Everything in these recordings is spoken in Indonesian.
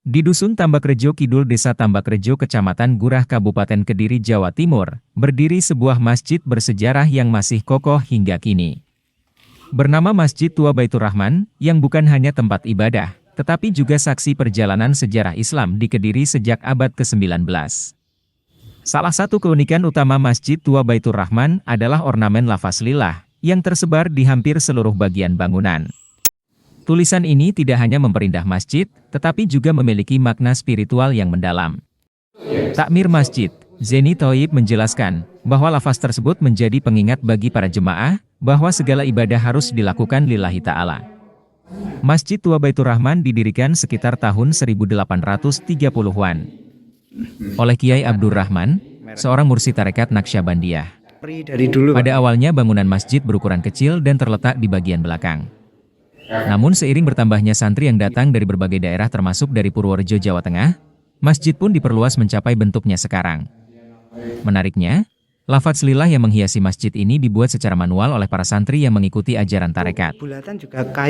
Di Dusun Tambakrejo Kidul Desa Tambakrejo Kecamatan Gurah Kabupaten Kediri Jawa Timur, berdiri sebuah masjid bersejarah yang masih kokoh hingga kini. Bernama Masjid Tua Baitur Rahman, yang bukan hanya tempat ibadah, tetapi juga saksi perjalanan sejarah Islam di Kediri sejak abad ke-19. Salah satu keunikan utama Masjid Tua Baitur Rahman adalah ornamen lafaz lillah, yang tersebar di hampir seluruh bagian bangunan. Tulisan ini tidak hanya memperindah masjid, tetapi juga memiliki makna spiritual yang mendalam. Takmir Masjid, Zeni Thoib menjelaskan, bahwa lafaz tersebut menjadi pengingat bagi para jemaah, bahwa segala ibadah harus dilakukan lillahi ta'ala. Masjid Tua Baitur Rahman didirikan sekitar tahun 1830-an oleh Kiai Abdurrahman, seorang mursyid tarekat Naqsyabandiyah. Pada awalnya bangunan masjid berukuran kecil dan terletak di bagian belakang. Namun seiring bertambahnya santri yang datang dari berbagai daerah termasuk dari Purworejo, Jawa Tengah, masjid pun diperluas mencapai bentuknya sekarang. Menariknya, lafaz lillah yang menghiasi masjid ini dibuat secara manual oleh para santri yang mengikuti ajaran tarekat.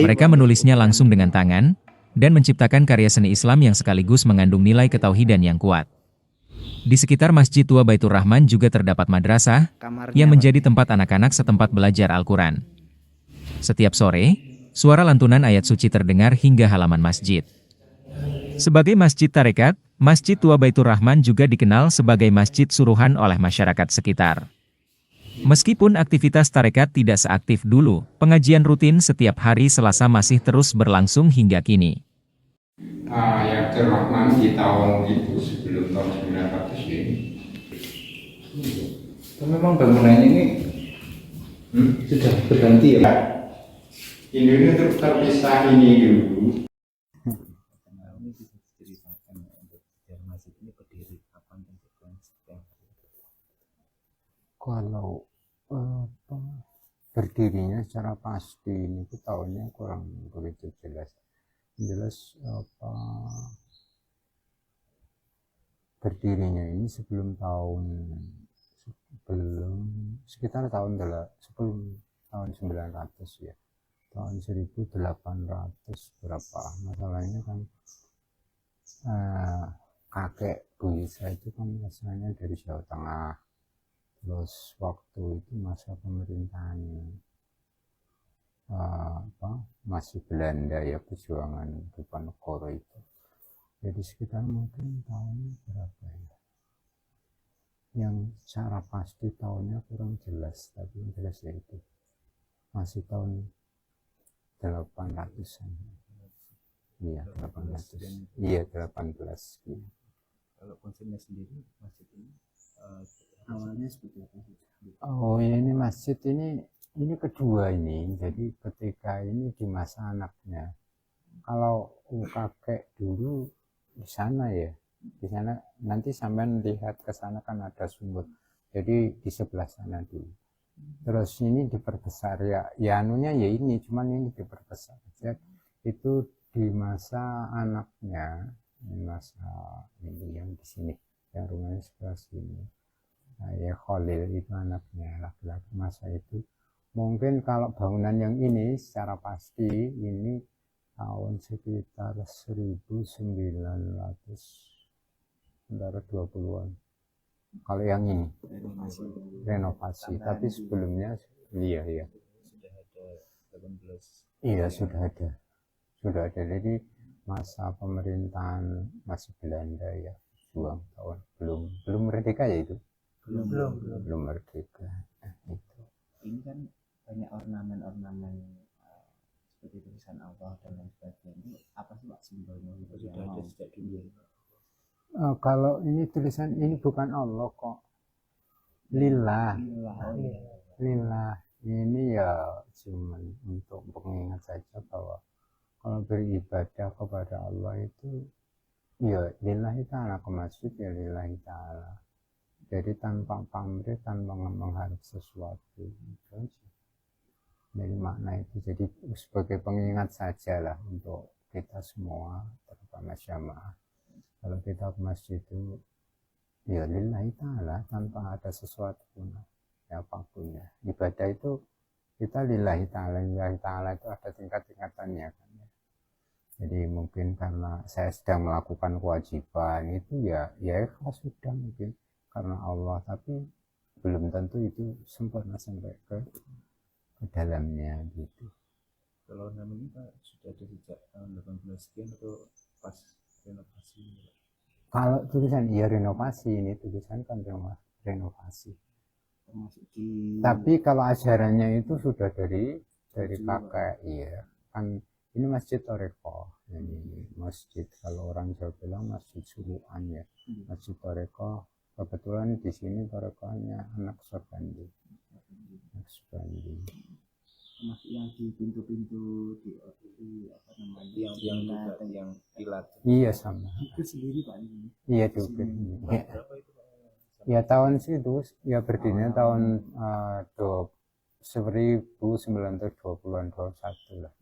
Mereka menulisnya langsung dengan tangan, dan menciptakan karya seni Islam yang sekaligus mengandung nilai ketauhidan yang kuat. Di sekitar Masjid Tua Baitur Rahman juga terdapat madrasah, yang menjadi tempat anak-anak setempat belajar Al-Quran. Setiap sore, suara lantunan ayat suci terdengar hingga halaman masjid. Sebagai masjid tarekat, Masjid Tua Baitur Rahman juga dikenal sebagai masjid suruhan oleh masyarakat sekitar. Meskipun aktivitas tarekat tidak seaktif dulu, pengajian rutin setiap hari Selasa masih terus berlangsung hingga kini. Yang Rahman di tahun itu sebelum tahun 900 ini. Memang bangunan ini sudah berganti ya? Ini terpisah ini dulu. Kalau berdirinya secara pasti ini tahunnya kurang begitu jelas. Berdirinya ini sebelum sekitar tahun 900 ya, tahun 1800 berapa. Masalahnya kan kakek buyut saya itu kan asalnya dari Jawa Tengah. Terus waktu itu masa pemerintahan masih Belanda ya, perjuangan Diponegoro itu. Jadi sekitar mungkin tahun berapa ya? Yang secara pasti tahunnya kurang jelas, tapi yang jelas ya itu masih tahun 800-an. Iya, 18. Iya, 18. Iya. Kalau konsepnya sendiri masjid ini awalnya seperti apa? Oh ya, ini masjid ini kedua ini. Jadi ketika ini di masa anaknya. Kalau kakek dulu di sana ya, di sana nanti sampean lihat ke sana kan ada sumur. Jadi di sebelah sana dulu. Terus ini diperbesar ya anunya ya ini, cuman ini diperbesar. Jadi itu di masa anaknya, masa ini yang di sini, yang rumahnya sebelah sini. Nah, ya Khalil itu anaknya laki-laki masa itu. Mungkin kalau bangunan yang ini secara pasti ini tahun sekitar 1920-an. Kalau yang ini renovasi, tapi sebelumnya iya. Sudah ada 18. Iya, sudah ada. Jadi masa pemerintahan masih Belanda ya, juang tahun belum merdeka ya itu. Belum merdeka. Itu. Ini kan banyak ornamen seperti tulisan Allah dan lain sebagainya. Apa sih Pak simbolnya? Sudah ada sejak dulu. Kalau ini tulisan ini bukan Allah kok. Lillah. Lillah. Ini ya cuman untuk pengingat saja bahwa kalau beribadah kepada Allah itu ya lillahi ta'ala, ke masjid ya lillahi ta'ala. Jadi tanpa pamrih, tanpa mengharap sesuatu gitu aja. Dari makna itu jadi sebagai pengingat saja lah untuk kita semua, terutama jamaah. Kalau kita ke masjid itu ya lillahi ta'ala, tanpa ada sesuatu pun ya apapun ya. Ibadah itu kita lillahi ta'ala itu ada tingkat-tingkatannya kan ya. Jadi mungkin karena saya sedang melakukan kewajiban itu ya ikhlas sudah mungkin karena Allah, tapi belum tentu itu sempurna sampai ke dalamnya gitu. Kalau nama ini Pak sudah ada sejak tahun 18 sekian atau pas renovasi? Kalau tulisan ya renovasi, ini tulisan kan renovasi. Termasuk di Tapi kalau ajarannya itu sudah dari kakek, iya kan. Ini masjid Toreko, ini masjid kalau orang Jawa bilang masjid suluan ya, masjid Toreko. Kebetulan di sini Torekonya anak Sobandi, termasuk yang di pintu-pintu di apa namanya yang pilar Iya sama. itu sendiri Pak ini. Iya juga. Ya tahun situ ya berdirinya tahun 1920-an 21 lah.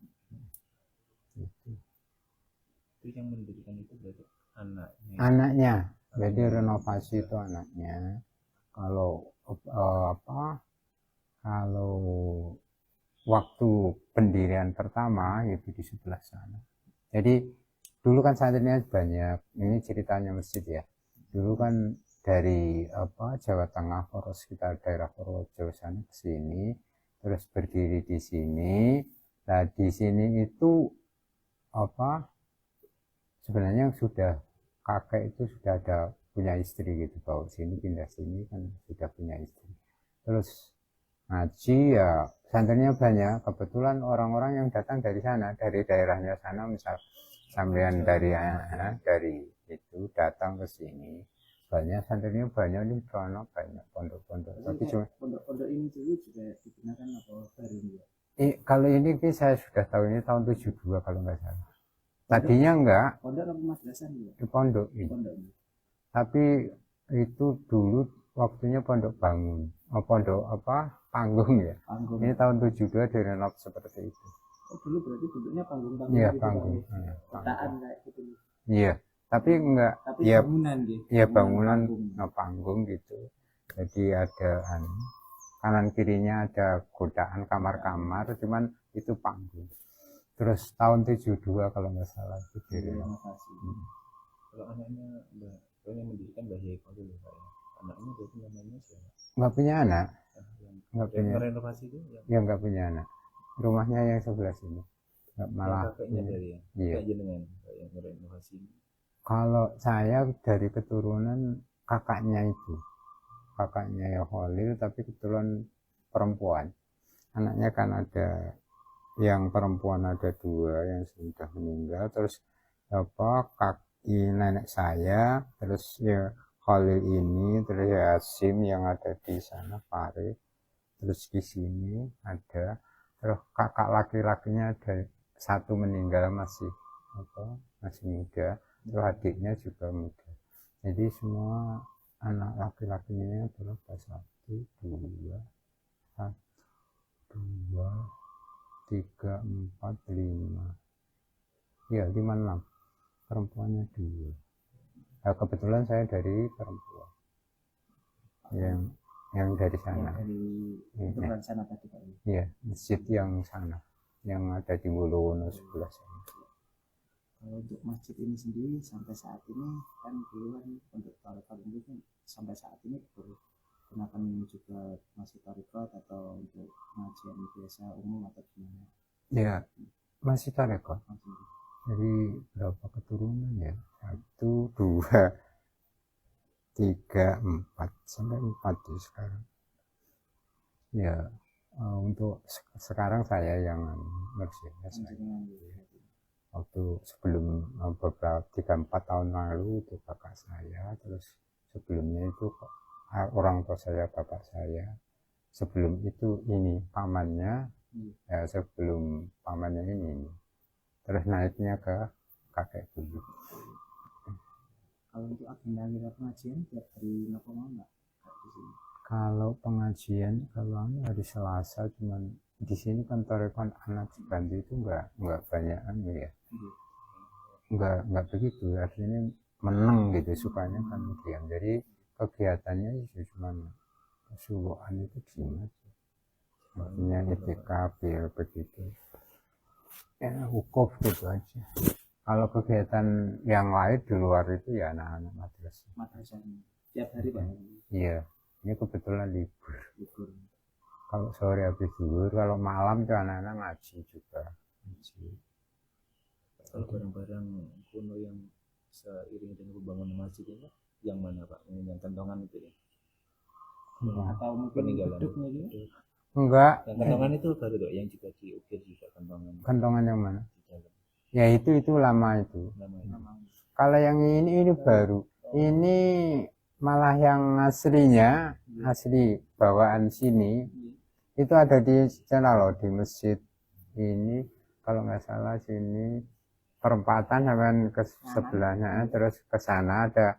Itu yang mendirikan itu berarti Anaknya, jadi renovasi itu anaknya. Kalau kalau waktu pendirian pertama itu di sebelah sana. Jadi dulu kan santrinya banyak. Ini ceritanya masjid ya. Dulu kan dari Jawa Tengah, sekitar daerah Purworejo sana ke sini, terus berdiri di sini. Nah di sini itu sebenarnya sudah kakek itu sudah ada punya istri gitu, bawa sini pindah sini kan sudah punya istri. Terus ngaji ya santrinya banyak, kebetulan orang-orang yang datang dari sana, dari daerahnya sana, misal sampean dari itu datang ke sini, banyak santrinya banyak di sana, banyak pondok-pondok. Tapi cuma pondok ini dulu juga digunakan apa baru ya? Kalau ini saya sudah tahu ini tahun 72 kalau nggak salah. Tadinya enggak. Pondok apa madrasah ya? Di pondok ini. Tapi itu dulu waktunya pondok bangun. Pondok panggung ya. Panggung. Ini tahun 72 direnov seperti itu. Oh dulu berarti bentuknya panggung-panggung. Iya gitu, panggung. Kotaan kayak gitu. Iya. Tapi enggak. Tapi ya, bangunan gitu. Iya bangunan panggung gitu. Jadi ada kanan kirinya ada godaan kamar-kamar, cuman itu panggung. Terus tahun 72 kalau nggak salah itu direnovasi. Kalau anaknya yang mendirikan Mbah Yai dulu Pak ya. Anaknya berarti namanya siapa? Nggak punya anak. Nggak punya. Renovasi itu ya nggak punya anak. Rumahnya yang sebelah sini. Nggak malah. Kakaknya dari ya. Iya. Jenengan yang renovasi. Kalau saya dari keturunan kakaknya itu. Kakaknya ya Khalil, tapi kebetulan perempuan. Anaknya kan ada yang perempuan ada 2 yang sudah meninggal, terus kaki nenek saya, terus ya Khalil ini, terus ya Asim yang ada di sana, Farid, terus di sini ada, terus kakak laki-lakinya ada 1 meninggal masih muda, terus adiknya juga muda. Jadi semua anak laki-lakinya berapa? 1, 2, 3, 4, 5. Ya 5, 6. Perempuannya 2. Nah, kebetulan saya dari perempuan. Yang dari sana. Dari sana tadi Pak. Iya, masjid yang sana. Yang ada di Wolowono sebelah sana. Kalau untuk masjid ini sendiri sampai saat ini kan dulu kan untuk tarekat ini kan sampai saat ini gunakan juga masih tarekat atau untuk pengajian biasa umum atau gimana? Ya masih tarekat. Jadi berapa keturunan ya? 1, 2, 3, 4 sampai 4 ya sekarang. Ya untuk sekarang saya yang Mercedes. Waktu sebelum beberapa 3-4 tahun lalu itu kakak saya, terus sebelumnya itu orang tua saya, bapak saya, sebelum itu ini pamannya, ya sebelum pamannya ini, terus naiknya ke kakek dulu. Kalau untuk agenda pengajian tiap hari nopo enggak? Kalau pengajian kalau hari Selasa cuman di sini kan tarekat anak Bantu itu enggak banyak ya. Enggak begitu, artinya menang gitu, sukanya kan diam. Jadi kegiatannya itu cuma suluhan itu gimana sih, maksudnya itikaf ya begitu ya, wukuf gitu aja. Kalau kegiatan yang lain di luar itu ya anak-anak madrasah. madrasahnya tiap hari Pak? Iya, ini kebetulan libur. Libur. Kalau sore habis zuhur, kalau malam tuh anak-anak ngaji juga. Ngaji. Kalau barang-barang kuno yang seiring dengan pembangunan masjid ini, yang mana Pak? Yang kentongan itu ya? Atau mungkin Peninggalan. beduknya gitu? Enggak, Yang kentongan itu baru tuh, yang juga diukir juga kentongan kentongan yang mana? di dalam. Ya itu lama itu. Namanya. Kalau yang ini baru. Ini malah yang aslinya, asli bawaan sini, itu ada di sana loh, di masjid ini. Kalau nggak salah sini perempatan sampai ke sebelahnya, terus ke sana ada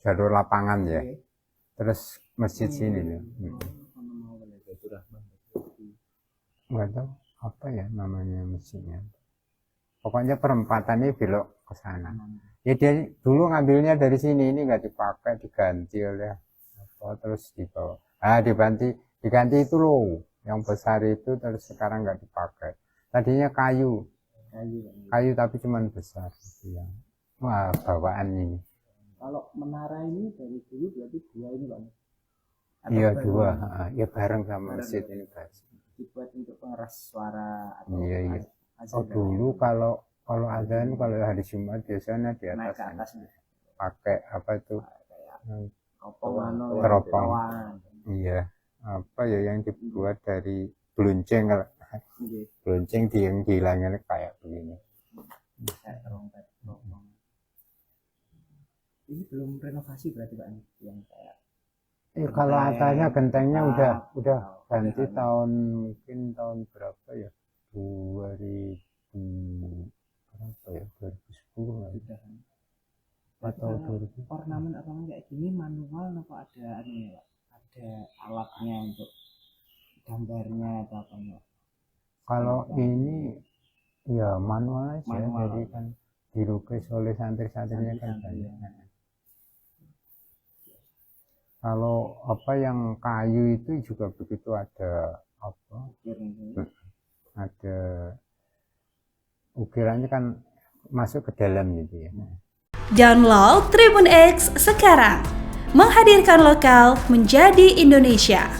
jalur lapangan ya. Terus masjid sini nih. Baitur Rahman. Nggak tahu apa ya namanya masjidnya. Pokoknya perempatan ini belok ke sana. Ya dia dulu ngambilnya dari sini, ini nggak dipakai, diganti oleh apa, terus dibawa. Diganti itu loh, yang besar itu, terus sekarang nggak dipakai. Tadinya kayu tapi cuman besar gitu ya. Wah, bawaan ini. Kalau menara ini dari dulu berarti dua ini Pak? Atau Iya baru? dua, ya bareng sama masjid ini Pak. Dibuat untuk pengeras suara atau Iya. azan Oh dulu kalau azan, kalau hari Jumat biasanya di naik atas ke atas nih. pakai apa itu? Teropong Teropong. Iya, apa ya yang dibuat dari belunceng, kalau belunceng yang dihilangin kayak begini. Ini belum renovasi berarti Pak yang kayak Kalau atasnya gentengnya udah ganti ganti. tahun, mungkin tahun berapa ya? 2000 berapa ya? 2010 lah. Atau 2000. Ornamen ornamen kayak gini manual apa ada anu ya Pak? Ada alatnya untuk gambarnya atau apa ya? Kalau ini ya manual aja, Manual. jadi kan dilukis oleh santri-santrinya kan banyak. Kalau apa yang kayu itu juga begitu, ada apa? Ada ukirannya kan masuk ke dalam gitu ya. Download Tribun X sekarang, menghadirkan lokal menjadi Indonesia.